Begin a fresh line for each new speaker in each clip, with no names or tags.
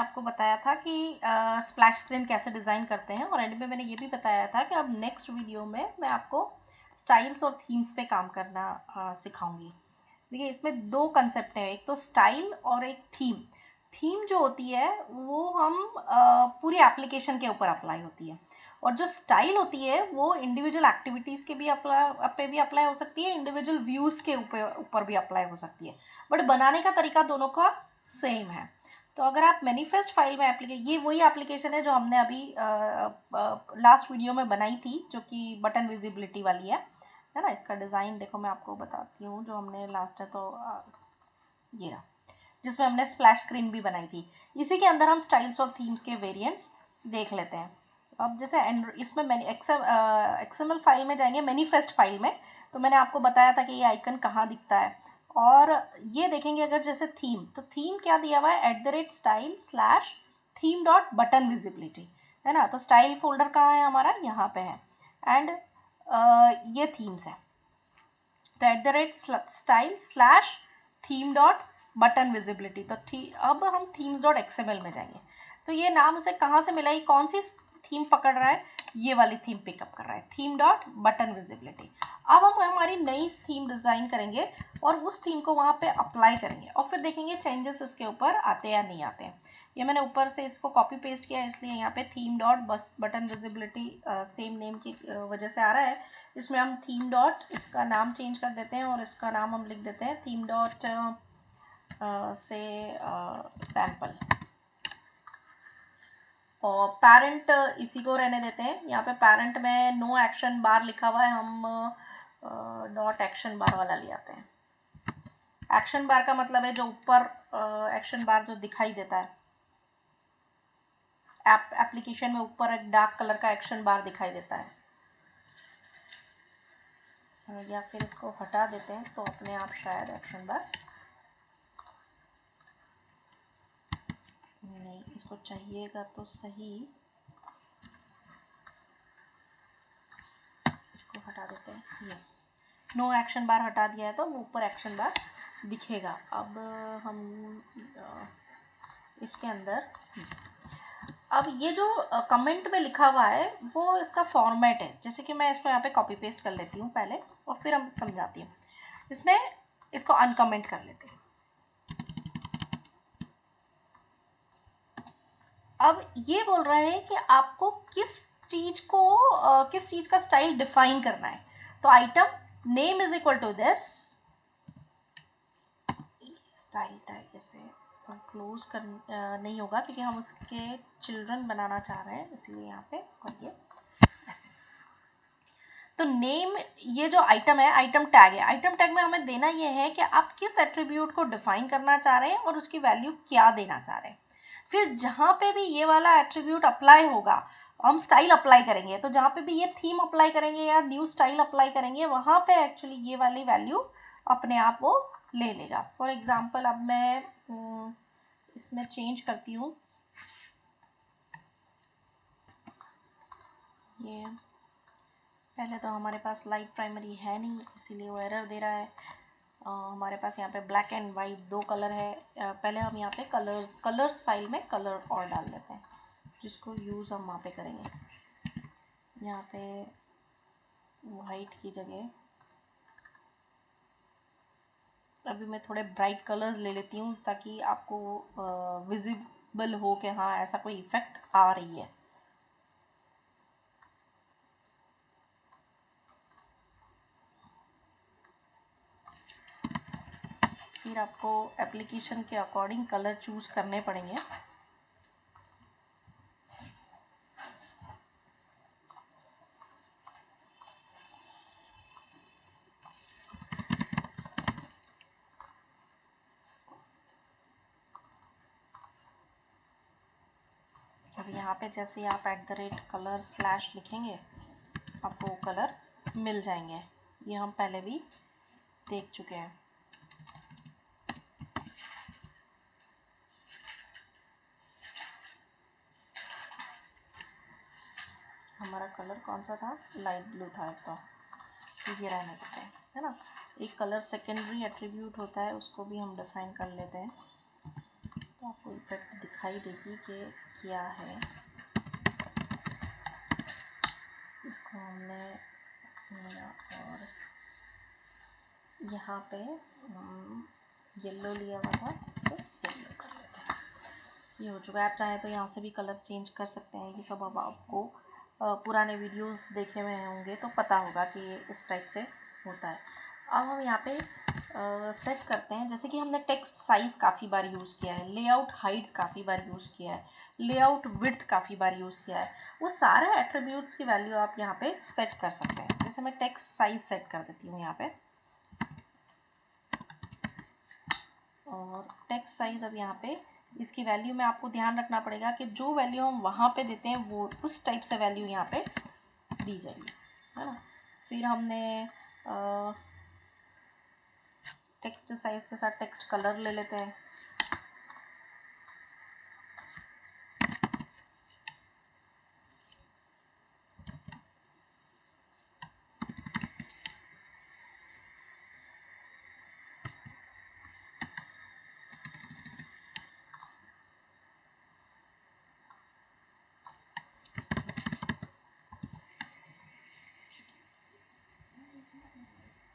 आपको बताया था कि स्प्लैश स्क्रीन कैसे डिज़ाइन करते हैं, और एंड में मैंने ये भी बताया था कि अब नेक्स्ट वीडियो में मैं आपको स्टाइल्स और थीम्स पे काम करना सिखाऊंगी। देखिए इसमें दो कंसेप्ट हैं, एक तो स्टाइल और एक थीम। थीम जो होती है वो हम पूरी एप्लीकेशन के ऊपर अप्लाई होती है, और जो स्टाइल होती है वो इंडिविजुअल एक्टिविटीज़ के भी अप्लाई हो सकती है, इंडिविजुअल व्यूज़ के ऊपर भी अप्लाई हो सकती है, बट बनाने का तरीका दोनों का सेम है। तो अगर आप मैनिफेस्ट फाइल में ये वही एप्लीकेशन है जो हमने अभी लास्ट वीडियो में बनाई थी, जो कि बटन विजिबिलिटी वाली है ना। इसका डिज़ाइन देखो मैं आपको बताती हूँ, जो हमने लास्ट है तो ये रहा, जिसमें हमने स्प्लैश स्क्रीन भी बनाई थी। इसी के अंदर हम स्टाइल्स और थीम्स के वेरिएंट्स देख लेते हैं। अब जैसे इसमें एक्सएमएल फाइल में जाएंगे, मैनिफेस्ट फाइल में, तो मैंने आपको बताया था कि ये आइकन कहाँ दिखता है, और ये देखेंगे अगर जैसे थीम, तो थीम क्या दिया हुआ है, @style/theme.buttonVisibility है ना। तो स्टाइल फोल्डर कहाँ है हमारा, यहाँ पे है, एंड ये थीम्स है, तो @style/theme.buttonVisibility। तो अब हम themes.xml में जाएंगे, तो ये नाम उसे कहाँ से मिला, ये कौन सी थीम पकड़ रहा है, ये वाली थीम पिकअप कर रहा है, theme.buttonVisibility। अब हम हमारी नई थीम डिज़ाइन करेंगे और उस थीम को वहाँ पे अप्लाई करेंगे, और फिर देखेंगे चेंजेस इसके ऊपर आते हैं या नहीं आते हैं। ये मैंने ऊपर से इसको कॉपी पेस्ट किया है, इसलिए यहाँ पे theme.buttonVisibility सेम नेम की वजह से आ रहा है। इसमें हम थीम डॉट, इसका नाम चेंज कर देते हैं और इसका नाम हम लिख देते हैं थीम डॉट से सैम्पल, और पैरेंट इसी को रहने देते हैं। यहाँ पे पैरेंट में नो एक्शन बार लिखा हुआ है, हम डॉट एक्शन बार वाला ले आते हैं। एक्शन बार का मतलब है जो ऊपर एक्शन बार जो दिखाई देता है एप्लीकेशन में, ऊपर एक डार्क कलर का एक्शन बार दिखाई देता है, या फिर इसको हटा देते हैं तो अपने आप शायद एक्शन बार नहीं, इसको चाहिएगा तो सही, इसको हटा देते हैं। यस, नो एक्शन बार हटा दिया है तो वो ऊपर एक्शन बार दिखेगा। अब हम इसके अंदर, अब ये जो कमेंट में लिखा हुआ है वो इसका फॉर्मेट है, जैसे कि मैं इसको यहाँ पे कॉपी पेस्ट कर लेती हूँ पहले और फिर हम समझाती हूँ। इसमें इसको अनकमेंट कर लेते हैं। अब ये बोल रहा है कि आपको किस चीज का स्टाइल डिफाइन करना है। तो item name is equal to this style tag, ऐसे क्लोज कर नहीं होगा क्योंकि हम उसके चिल्ड्रन बनाना चाह रहे हैं, इसलिए यहाँ पे, और ये ऐसे। तो नेम, ये जो आइटम है, आइटम टैग है, आइटम टैग में हमें देना ये है कि आप किस एट्रीब्यूट को डिफाइन करना चाह रहे हैं और उसकी वैल्यू क्या देना चाह रहे हैं। फिर जहाँ पे भी ये वाला एट्रीब्यूट अप्लाई होगा, हम स्टाइल अप्लाई करेंगे, तो जहाँ पे भी ये थीम अप्लाई करेंगे या न्यू स्टाइल अप्लाई करेंगे, वहाँ पे एक्चुअली ये वाली वैल्यू अपने आप वो ले लेगा। फॉर एग्जाम्पल अब मैं इसमें चेंज करती हूँ, ये पहले तो हमारे पास लाइट प्राइमरी है नहीं, इसीलिए वो एरर दे रहा है। हमारे पास यहाँ पे ब्लैक एंड वाइट दो कलर है। पहले हम यहाँ पे कलर्स फाइल में कलर और डाल लेते हैं, जिसको यूज़ हम वहाँ पे करेंगे। यहाँ पे वाइट की जगह अभी मैं थोड़े ब्राइट कलर्स ले लेती हूँ, ताकि आपको विजिबल हो कि हाँ ऐसा कोई इफेक्ट आ रही है। फिर आपको एप्लीकेशन के अकॉर्डिंग कलर चूज करने पड़ेंगे। अब यहाँ पे जैसे आप @color/ लिखेंगे, आपको वो कलर मिल जाएंगे। ये हम पहले भी देख चुके हैं। हमारा कलर कौन सा था, लाइट ब्लू था एक तो ये रहने देते हैं, है ना। एक कलर सेकेंडरी एट्रीब्यूट होता है, उसको भी हम डिफाइन कर लेते हैं। तो आपको इफेक्ट दिखाई देगी कि क्या है। इसको हमने लिया और यहाँ पे येलो लिया हुआ था, इसको येलो कर लेते हैं। ये हो चुका है। आप चाहें तो यहाँ से भी कलर चेंज कर सकते हैं। ये सब अब आपको पुराने वीडियोस देखे हुए होंगे तो पता होगा कि ये इस टाइप से होता है। अब हम यहाँ पे सेट करते हैं। जैसे कि हमने टेक्स्ट साइज काफ़ी बार यूज़ किया है, लेआउट हाइट काफ़ी बार यूज़ किया है, लेआउट विड्थ काफ़ी बार यूज़ किया है। वो सारे एट्रीब्यूट्स की वैल्यू आप यहाँ पे सेट कर सकते हैं। जैसे मैं टेक्स्ट साइज सेट कर देती हूँ यहाँ पे, और टेक्स्ट साइज अब यहाँ पे इसकी वैल्यू में आपको ध्यान रखना पड़ेगा कि जो वैल्यू हम वहाँ पे देते हैं वो उस टाइप से वैल्यू यहाँ पे दी जाएगी, है ना। फिर हमने टेक्स्ट साइज के साथ टेक्स्ट कलर ले लेते हैं।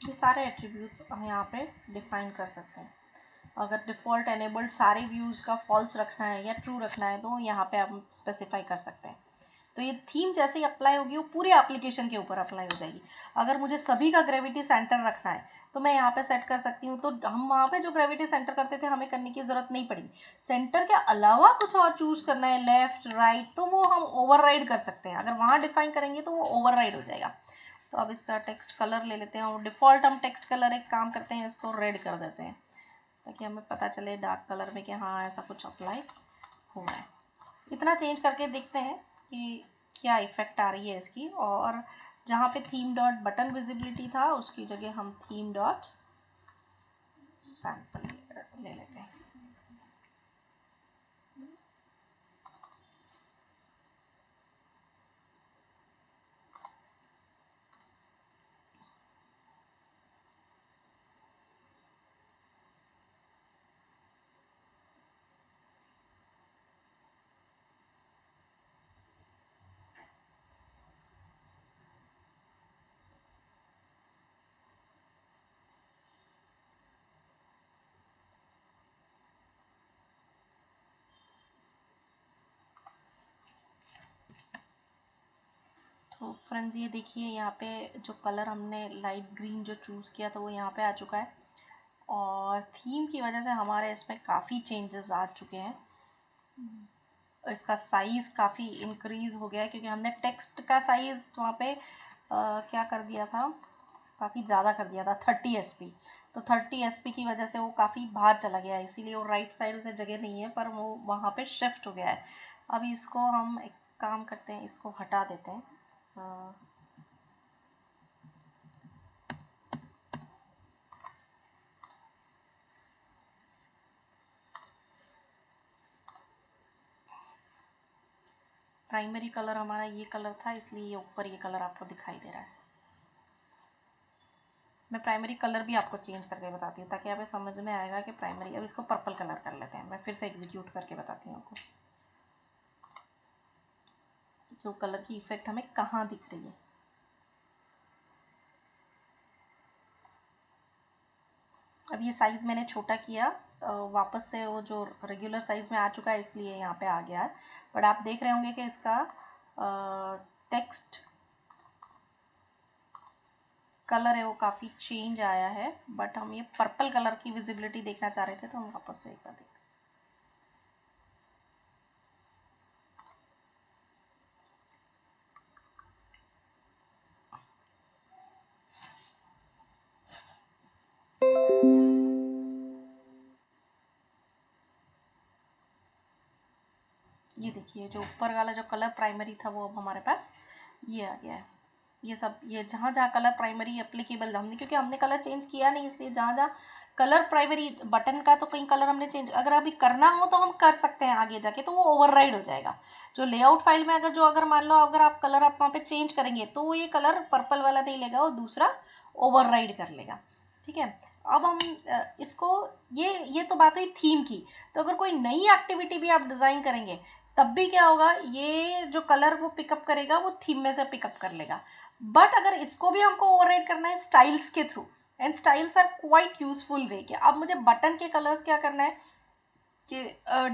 ये सारे एट्रीब्यूट्स हम यहाँ पे डिफाइन कर सकते हैं। अगर डिफ़ॉल्ट एनेबल्ड सारे व्यूज़ का फॉल्स रखना है या ट्रू रखना है तो यहाँ पे हम स्पेसिफाई कर सकते हैं। तो ये थीम जैसे ही अप्लाई होगी वो पूरे एप्लीकेशन के ऊपर अप्लाई हो जाएगी। अगर मुझे सभी का ग्रेविटी सेंटर रखना है तो मैं यहाँ पे सेट कर सकती हूँ। तो हम वहाँ पे जो ग्रेविटी सेंटर करते थे हमें करने की ज़रूरत नहीं पड़ी। सेंटर के अलावा कुछ और चूज़ करना है, लेफ्ट राइट, तो वो हम ओवरराइड कर सकते हैं। अगर वहाँ डिफाइन करेंगे तो वो ओवरराइड हो जाएगा। तो अब इसका टेक्स्ट कलर ले लेते हैं और डिफ़ॉल्ट हम टेक्स्ट कलर एक काम करते हैं, इसको रेड कर देते हैं ताकि हमें पता चले डार्क कलर में कि हाँ ऐसा कुछ अप्लाई हो रहा है। इतना चेंज करके देखते हैं कि क्या इफेक्ट आ रही है इसकी। और जहाँ पे थीम डॉट बटन विजिबिलिटी था उसकी जगह हम थीम डॉट सैंपल ले लेते हैं। तो फ्रेंड्स ये देखिए यहाँ पे जो कलर हमने लाइट ग्रीन जो चूज़ किया था वो यहाँ पे आ चुका है और थीम की वजह से हमारे इसमें काफ़ी चेंजेस आ चुके हैं। इसका साइज़ काफ़ी इंक्रीज हो गया है क्योंकि हमने टेक्स्ट का साइज़ वहाँ पे क्या कर दिया था, काफ़ी ज़्यादा कर दिया था 30 SP। तो 30 SP की वजह से वो काफ़ी बाहर चला गया है, इसीलिए वो राइट साइड उसे जगह नहीं है पर वो वहाँ पे शिफ्ट हो गया है। अभी इसको हम एक काम करते हैं, इसको हटा देते हैं। प्राइमरी कलर हमारा ये कलर था इसलिए ये ऊपर ये कलर आपको दिखाई दे रहा है। मैं प्राइमरी कलर भी आपको चेंज करके बताती हूँ ताकि आपको समझ में आएगा कि प्राइमरी। अब इसको पर्पल कलर कर लेते हैं। मैं फिर से एग्जीक्यूट करके बताती हूँ आपको जो कलर की इफेक्ट हमें कहाँ दिख रही है। अब ये साइज़ मैंने छोटा किया तो वापस से वो जो रेगुलर साइज़ में आ चुका है इसलिए यहाँ पे आ गया है। बट आप देख रहे होंगे कि इसका टेक्स्ट कलर है वो काफ़ी चेंज आया है। बट हम ये पर्पल कलर की विजिबिलिटी देखना चाह रहे थे तो हम वापस से एक बार देखते हैं। ये देखिए जो ऊपर वाला जो कलर प्राइमरी था वो अब हमारे पास ये आ गया है। ये सब ये जहाँ जहाँ कलर प्राइमरी एप्लीकेबल हमने, क्योंकि हमने कलर चेंज किया नहीं इसलिए जहाँ जहाँ कलर प्राइमरी बटन का तो कहीं कलर हमने चेंज अगर अभी करना हो तो हम कर सकते हैं आगे जाके, तो वो ओवरराइड हो जाएगा। जो लेआउट फाइल में अगर मान लो अगर आप कलर आप वहाँ पे चेंज करेंगे तो ये कलर पर्पल वाला नहीं लेगा, वो दूसरा ओवरराइड कर लेगा। ठीक है। अब हम इसको ये तो बात हुई थीम की। तो अगर कोई नई एक्टिविटी भी आप डिज़ाइन करेंगे तब भी क्या होगा, ये जो कलर वो पिकअप करेगा वो थीम में से पिकअप कर लेगा। बट अगर इसको भी हमको ओवरराइड करना है स्टाइल्स के through, and styles are quite useful way कि अब मुझे बटन के कलर्स क्या करना है कि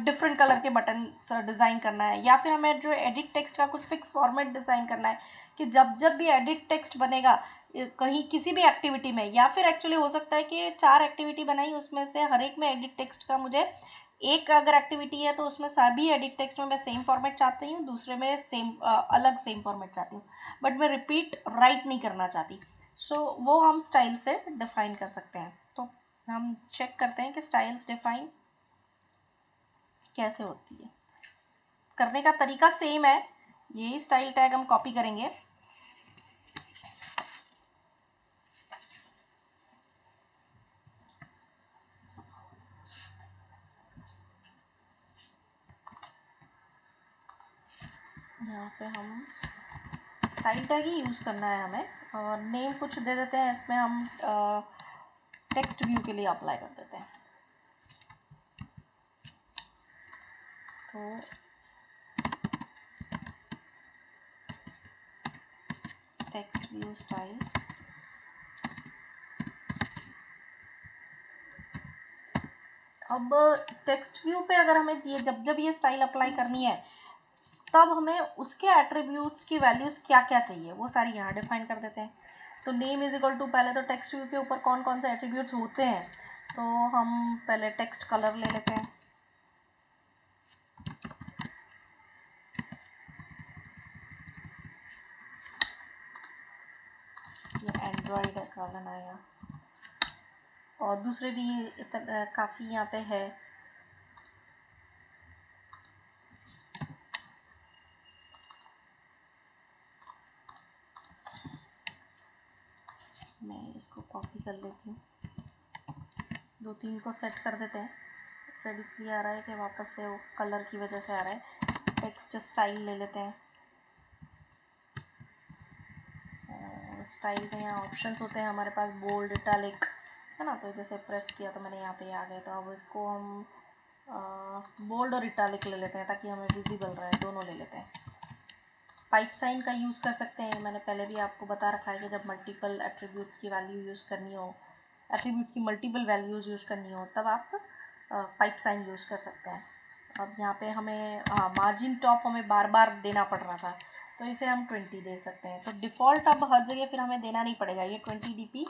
डिफरेंट कलर के बटन डिज़ाइन करना है, या फिर हमें जो एडिट टेक्स्ट का कुछ फिक्स फॉर्मेट डिज़ाइन करना है कि जब जब भी एडिट टेक्स्ट बनेगा कहीं किसी भी एक्टिविटी में, या फिर एक्चुअली हो सकता है कि 4 एक्टिविटी बनाई उसमें से हर एक में एडिट टेक्स्ट का मुझे एक अगर एक्टिविटी है तो उसमें सभी एडिट टेक्स्ट में मैं सेम फॉर्मेट चाहती हूँ, दूसरे में अलग सेम फॉर्मेट चाहती हूँ, बट मैं रिपीट राइट नहीं करना चाहती। सो वो हम स्टाइल से डिफाइन कर सकते हैं। तो हम चेक करते हैं कि स्टाइल्स डिफाइन कैसे होती है। करने का तरीका सेम है, यही स्टाइल टैग हम कॉपी करेंगे। यहाँ पे हम स्टाइल टैग ही यूज़ करना है हमें, और नेम कुछ दे देते हैं, इसमें हम टेक्स्ट व्यू के लिए अप्लाई कर देते हैं। तो टेक्स्ट व्यू स्टाइल, अब टेक्स्ट व्यू पे अगर हमें ये जब जब ये स्टाइल अप्लाई करनी है तब हमें उसके एट्रीब्यूट्स की वैल्यूज क्या क्या चाहिए वो सारी यहाँ डिफाइन कर देते हैं। तो नेम इज इक्वल टू, पहले तो टेक्स्ट व्यू के ऊपर कौन कौन से एट्रीब्यूट्स होते हैं, तो हम पहले टेक्स्ट कलर ले लेते हैं। ये एंड्रॉइड का बनाया, और दूसरे भी काफ़ी यहाँ पे है। मैं इसको कॉपी कर लेती हूँ, 2-3 को सेट कर देते हैं। रेड इसलिए आ रहा है कि वापस से वो कलर की वजह से आ रहा है। टेक्स्ट स्टाइल ले लेते हैं, स्टाइल में यहाँ ऑप्शंस होते हैं हमारे पास, बोल्ड, इटैलिक, है ना। तो जैसे प्रेस किया तो मैंने यहाँ पे आ गया, तो अब इसको हम बोल्ड और इटैलिक ले लेते हैं ताकि हमें विजिबल रहे, दोनों ले लेते हैं। पाइप साइन का यूज़ कर सकते हैं, मैंने पहले भी आपको बता रखा है कि जब मल्टीपल एट्रीब्यूट्स की वैल्यू यूज़ करनी हो, एट्रीब्यूट्स की मल्टीपल वैल्यूज़ यूज़ करनी हो, तब आप पाइप साइन यूज़ कर सकते हैं। अब यहाँ पे हमें मार्जिन टॉप हमें बार बार देना पड़ रहा था, तो इसे हम 20 दे सकते हैं। तो डिफ़ॉल्ट अब हर जगह फिर हमें देना नहीं पड़ेगा, ये 20 dp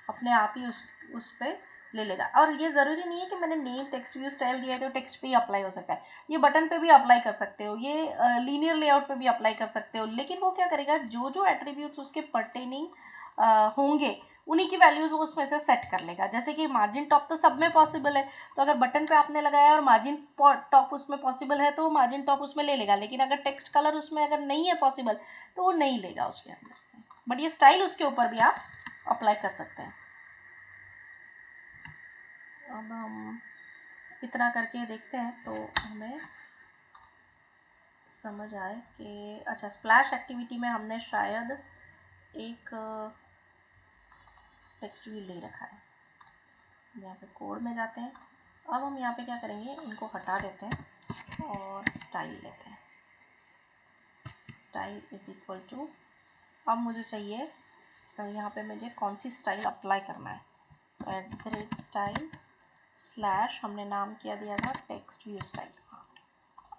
अपने आप ही उस पर ले लेगा। और ये ज़रूरी नहीं है कि मैंने नेम टेक्स्ट व्यू स्टाइल दिया है तो टेक्स्ट पे ही अप्लाई हो सकता है, ये बटन पे भी अप्लाई कर सकते हो, ये लीनियर लेआउट पे भी अप्लाई कर सकते हो। लेकिन वो क्या करेगा, जो जो एट्रीब्यूट्स उसके पर्टेनिंग होंगे उन्हीं की वैल्यूज वो उसमें से सेट कर लेगा। जैसे कि मार्जिन टॉप तो सब में पॉसिबल है, तो अगर बटन पे आपने लगाया और मार्जिन टॉप उसमें पॉसिबल है तो मार्जिन टॉप उसमें ले लेगा, लेकिन अगर टेक्स्ट कलर उसमें अगर नहीं है पॉसिबल तो वो नहीं लेगा उसके अंदर से। बट ये स्टाइल उसके ऊपर भी आप अप्लाई कर सकते हैं। अब हम इतना करके देखते हैं तो हमें समझ आए कि अच्छा, स्प्लैश एक्टिविटी में हमने शायद एक टेक्स्ट व्यू ले रखा है। यहाँ पे कोड में जाते हैं, अब हम यहाँ पे क्या करेंगे, इनको हटा देते हैं और स्टाइल लेते हैं। स्टाइल इज इक्वल टू, अब मुझे चाहिए तो यहाँ पे मुझे कौन सी स्टाइल अप्लाई करना है, तो @style स्लैश हमने नाम क्या दिया था, टेक्स्ट व्यू स्टाइल।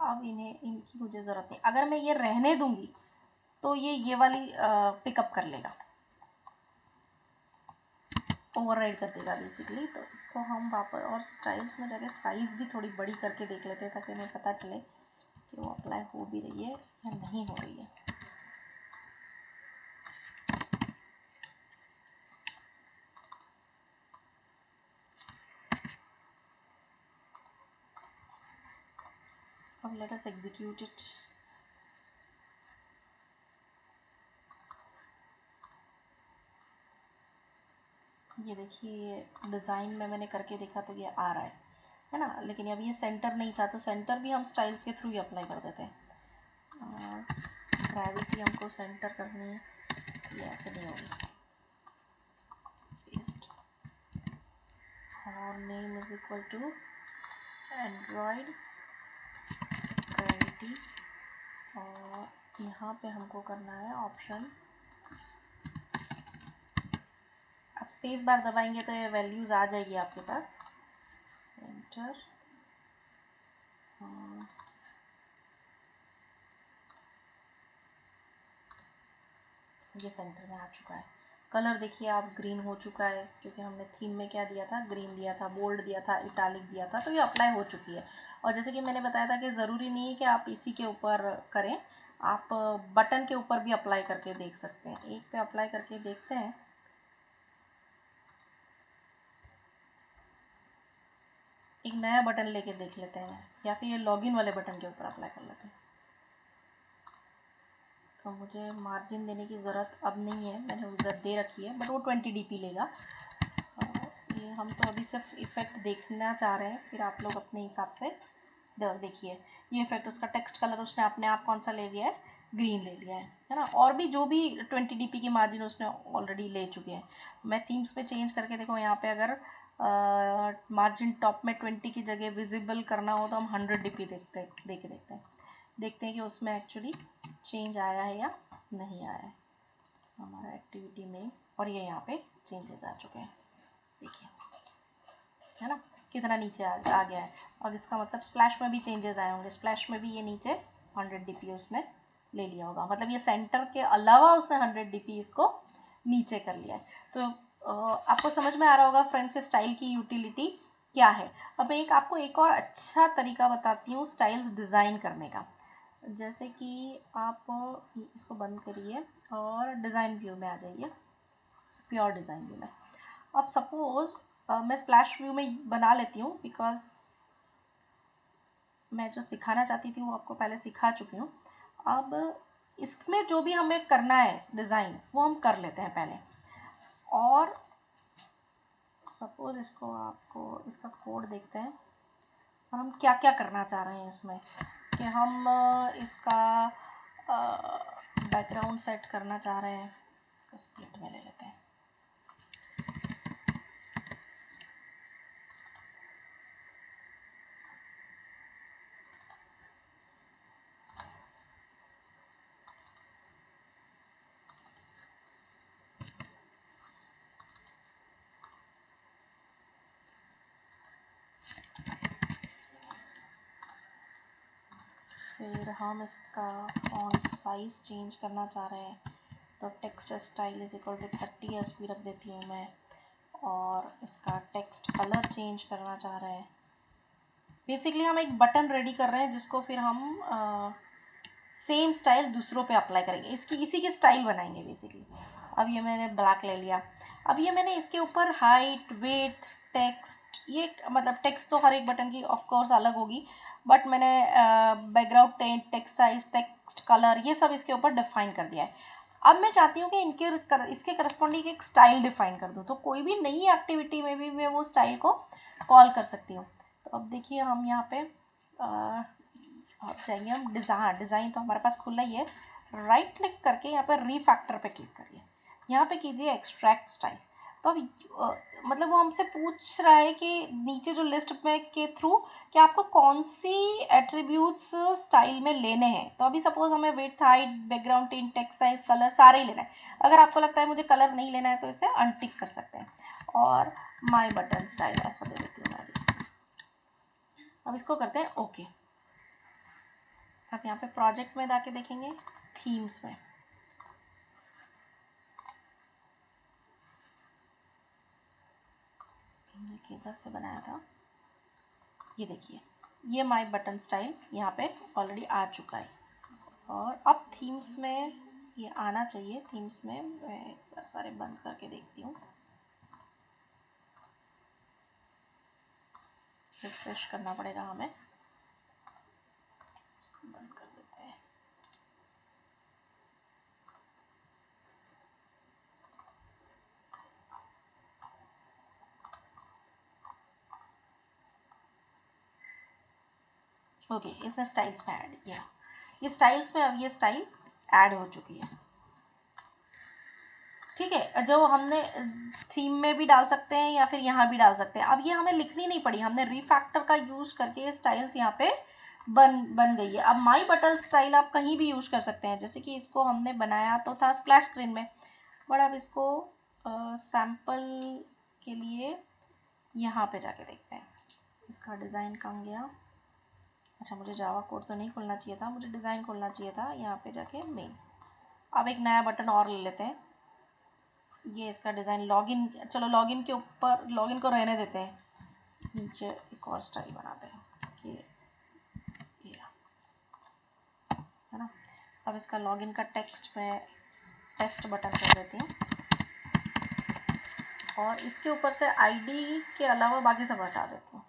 अब इनकी मुझे ज़रूरत नहीं, अगर मैं ये रहने दूंगी तो ये वाली पिकअप कर लेगा, ओवरराइड कर देगा बेसिकली। तो इसको हम वापस और स्टाइल्स में जाके साइज़ भी थोड़ी बड़ी करके देख लेते हैं ताकि हमें पता चले कि वो अप्लाई हो भी रही है या नहीं हो रही है। अब लेट अस एग्जीक्यूट इट। ये देखिए, ये डिज़ाइन में मैंने करके देखा तो ये आ रहा है ना। लेकिन अब ये सेंटर नहीं था, तो सेंटर भी हम स्टाइल्स के थ्रू ही अप्लाई कर देते हैं। ग्रेविटी हमको सेंटर करनी है, ये ऐसे नहीं होगी। और name is equal to android क्रेडिटी, और यहाँ पे हमको करना है ऑप्शन, आप स्पेस बार दबाएंगे तो ये वैल्यूज आ जाएगी आपके पास। सेंटर, ये सेंटर में आ चुका है। कलर देखिए आप, ग्रीन हो चुका है क्योंकि हमने थीम में क्या दिया था, ग्रीन दिया था, बोल्ड दिया था, इटालिक दिया था, तो ये अप्लाई हो चुकी है। और जैसे कि मैंने बताया था कि ज़रूरी नहीं है कि आप इसी के ऊपर करें, आप बटन के ऊपर भी अप्लाई करके देख सकते हैं। एक पे अप्लाई करके देखते हैं। एक नया बटन लेके देख लेते हैं, या फिर ये लॉगिन वाले बटन के ऊपर अप्लाई कर लेते हैं। तो मुझे मार्जिन देने की ज़रूरत अब नहीं है, मैंने उधर दे रखी है, बट वो 20 dp लेगा। ये हम तो अभी सिर्फ इफ़ेक्ट देखना चाह रहे हैं, फिर आप लोग अपने हिसाब से देखिए। ये इफेक्ट, उसका टेक्स्ट कलर उसने अपने आप कौन सा ले लिया है, ग्रीन ले लिया है ना। और भी जो भी 20 dp की मार्जिन उसने ऑलरेडी ले चुके हैं। मैं थीम्स पे चेंज करके देखो, यहाँ पे अगर मार्जिन टॉप में 20 की जगह विजिबल करना हो तो हम 100 dp देखते हैं कि उसमें एक्चुअली चेंज आया है या नहीं आया है हमारा एक्टिविटी में। और ये यहाँ पे चेंजेस आ चुके हैं, देखिए, है ना, कितना नीचे आ गया है। और इसका मतलब स्प्लैश में भी चेंजेस आए होंगे, स्प्लैश में भी ये नीचे 100 dp उसने ले लिया होगा, मतलब ये सेंटर के अलावा उसने 100 dp इसको नीचे कर लिया है। तो आपको समझ में आ रहा होगा फ्रेंड्स के स्टाइल की यूटिलिटी क्या है। अब मैं आपको एक और अच्छा तरीका बताती हूँ स्टाइल्स डिज़ाइन करने का। जैसे कि आप इसको बंद करिए और डिज़ाइन व्यू में आ जाइए, प्योर डिज़ाइन व्यू में। अब सपोज मैं स्प्लैश व्यू में बना लेती हूँ, बिकॉज मैं जो सिखाना चाहती थी वो आपको पहले सिखा चुकी हूँ। अब इसमें जो भी हमें करना है डिज़ाइन, वो हम कर लेते हैं पहले। और सपोज इसको, आपको इसका कोड देखते हैं और हम क्या क्या करना चाह रहे हैं इसमें, कि हम इसका बैकग्राउंड सेट करना चाह रहे हैं। इसका स्प्लिट में ले लेते हैं। फिर हम इसका फॉन्ट साइज चेंज करना चाह रहे हैं, तो text style is equal to 30 SP रख देती हूँ मैं। और इसका टेक्स्ट कलर चेंज करना चाह रहे हैं। बेसिकली हम एक बटन रेडी कर रहे हैं जिसको फिर हम सेम स्टाइल दूसरों पे अप्लाई करेंगे, इसी की स्टाइल बनाएंगे बेसिकली। अब ये मैंने ब्लैक ले लिया। अब ये मैंने इसके ऊपर हाइट, विड्थ, टेक्स्ट, ये मतलब टेक्स्ट तो हर एक बटन की ऑफ कोर्स अलग होगी, बट मैंने background text size, text colour, ये सब इसके ऊपर डिफाइन कर दिया है। अब मैं चाहती हूँ कि इसके करस्पॉन्डिंग एक स्टाइल डिफाइन कर दूँ, तो कोई भी नई एक्टिविटी में भी मैं वो स्टाइल को कॉल कर सकती हूँ। तो अब देखिए हम यहाँ पे आप जाएंगे, हम डिज़ाइन तो हमारे पास खुला ही है। राइट क्लिक करके यहाँ पर रीफैक्टर पे क्लिक करिए, यहाँ पे कीजिए एक्सट्रैक्ट स्टाइल। तो अब मतलब वो हमसे पूछ रहा है कि नीचे जो लिस्ट में के थ्रू कि आपको कौन सी एट्रीब्यूट्स स्टाइल में लेने हैं। तो अभी सपोज हमें width, height, background tint, text size, colour सारे ही लेना है। अगर आपको लगता है मुझे कलर नहीं लेना है तो इसे अनटिक कर सकते हैं। और माई बटन स्टाइल ऐसा दे देती हूँ मैं। अब इसको करते हैं ओके। आप यहाँ पे प्रोजेक्ट में जाके देखेंगे, थीम्स में देखिए इधर से बनाया था, ये देखिए ये माई बटन स्टाइल यहाँ पे ऑलरेडी आ चुका है। और अब थीम्स में ये आना चाहिए। थीम्स में मैं एक बार सारे बंद करके देखती हूँ, रिफ्रेश करना पड़ेगा हमें, इसको बंद कर देते हैं। ओके, इसने स्टाइल्स में ऐड किया। ये स्टाइल्स में अब ये स्टाइल ऐड हो चुकी है, ठीक है, जो हमने थीम में भी डाल सकते हैं या फिर यहाँ भी डाल सकते हैं। अब ये हमें लिखनी नहीं पड़ी, हमने रीफैक्टर का यूज करके स्टाइल्स यहाँ पे बन गई है। अब माई बटन स्टाइल आप कहीं भी यूज कर सकते हैं, जैसे कि इसको हमने बनाया तो था स्प्लैश स्क्रीन में, बट अब इसको सैम्पल के लिए यहाँ पे जाके देखते हैं इसका डिज़ाइन कहाँ गया। अच्छा, मुझे जावा कोड तो नहीं खोलना चाहिए था, मुझे डिज़ाइन खोलना चाहिए था। यहाँ पे जाके मेन, अब एक नया बटन और ले लेते हैं। ये इसका डिज़ाइन लॉगिन, चलो लॉगिन के ऊपर, लॉगिन को रहने देते हैं, नीचे एक और स्टाइल बनाते हैं ये है ना। अब इसका लॉगिन का टेक्स्ट में टेस्ट बटन कर देती हूँ और इसके ऊपर से आईडी के अलावा बाकी सब हटा देती हूँ।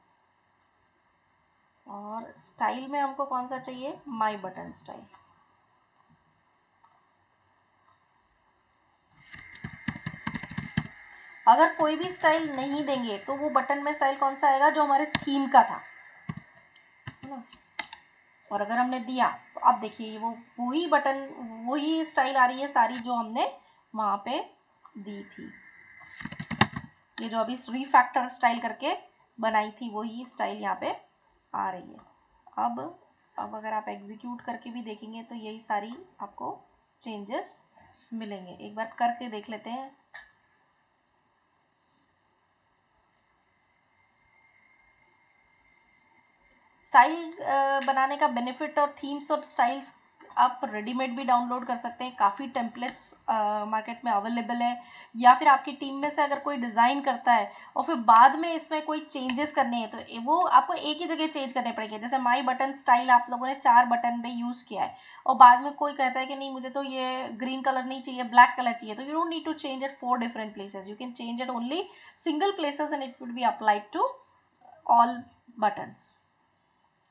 और स्टाइल में हमको कौन सा चाहिए, माई बटन स्टाइल। अगर कोई भी स्टाइल नहीं देंगे तो वो बटन में स्टाइल कौन सा आएगा, जो हमारे थीम का था, है ना। और अगर हमने दिया तो अब देखिए वो वही बटन, वही स्टाइल आ रही है सारी जो हमने वहां पे दी थी। ये जो अभी रीफैक्टर स्टाइल करके बनाई थी वही स्टाइल यहाँ पे आ रही है। अब अगर आप एग्जीक्यूट करके भी देखेंगे तो यही सारी आपको चेंजेस मिलेंगे। एक बार करके देख लेते हैं। स्टाइल बनाने का बेनिफिट और थीम्स और स्टाइल्स आप रेडीमेड भी डाउनलोड कर सकते हैं, काफ़ी टेम्पलेट्स मार्केट में अवेलेबल है। या फिर आपकी टीम में से अगर कोई डिज़ाइन करता है और फिर बाद में इसमें कोई चेंजेस करने हैं तो वो आपको एक ही जगह चेंज करने पड़ेंगे। जैसे माई बटन स्टाइल आप लोगों ने 4 बटन में यूज़ किया है और बाद में कोई कहता है कि नहीं मुझे तो ये ग्रीन कलर नहीं चाहिए, ब्लैक कलर चाहिए, तो you don't need to change it 4 different places, you can change it only single places and it would be applied to all buttons.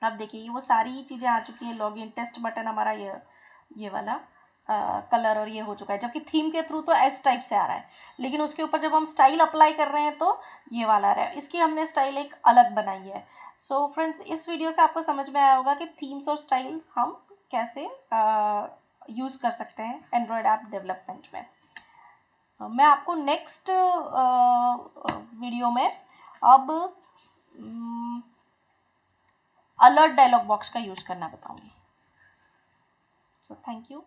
अब देखिए वो सारी चीज़ें आ चुकी है। लॉगिन टेस्ट बटन हमारा ये वाला कलर और ये हो चुका है, जबकि थीम के थ्रू तो एस टाइप से आ रहा है, लेकिन उसके ऊपर जब हम स्टाइल अप्लाई कर रहे हैं तो ये वाला आ रहा है। इसकी हमने स्टाइल एक अलग बनाई है। सो फ्रेंड्स, इस वीडियो से आपको समझ में आया होगा कि थीम्स और स्टाइल्स हम कैसे यूज़ कर सकते हैं एंड्रॉयड ऐप डेवलपमेंट में। मैं आपको नेक्स्ट वीडियो में अब अलर्ट डायलॉग बॉक्स का यूज करना बताऊंगी। So thank you.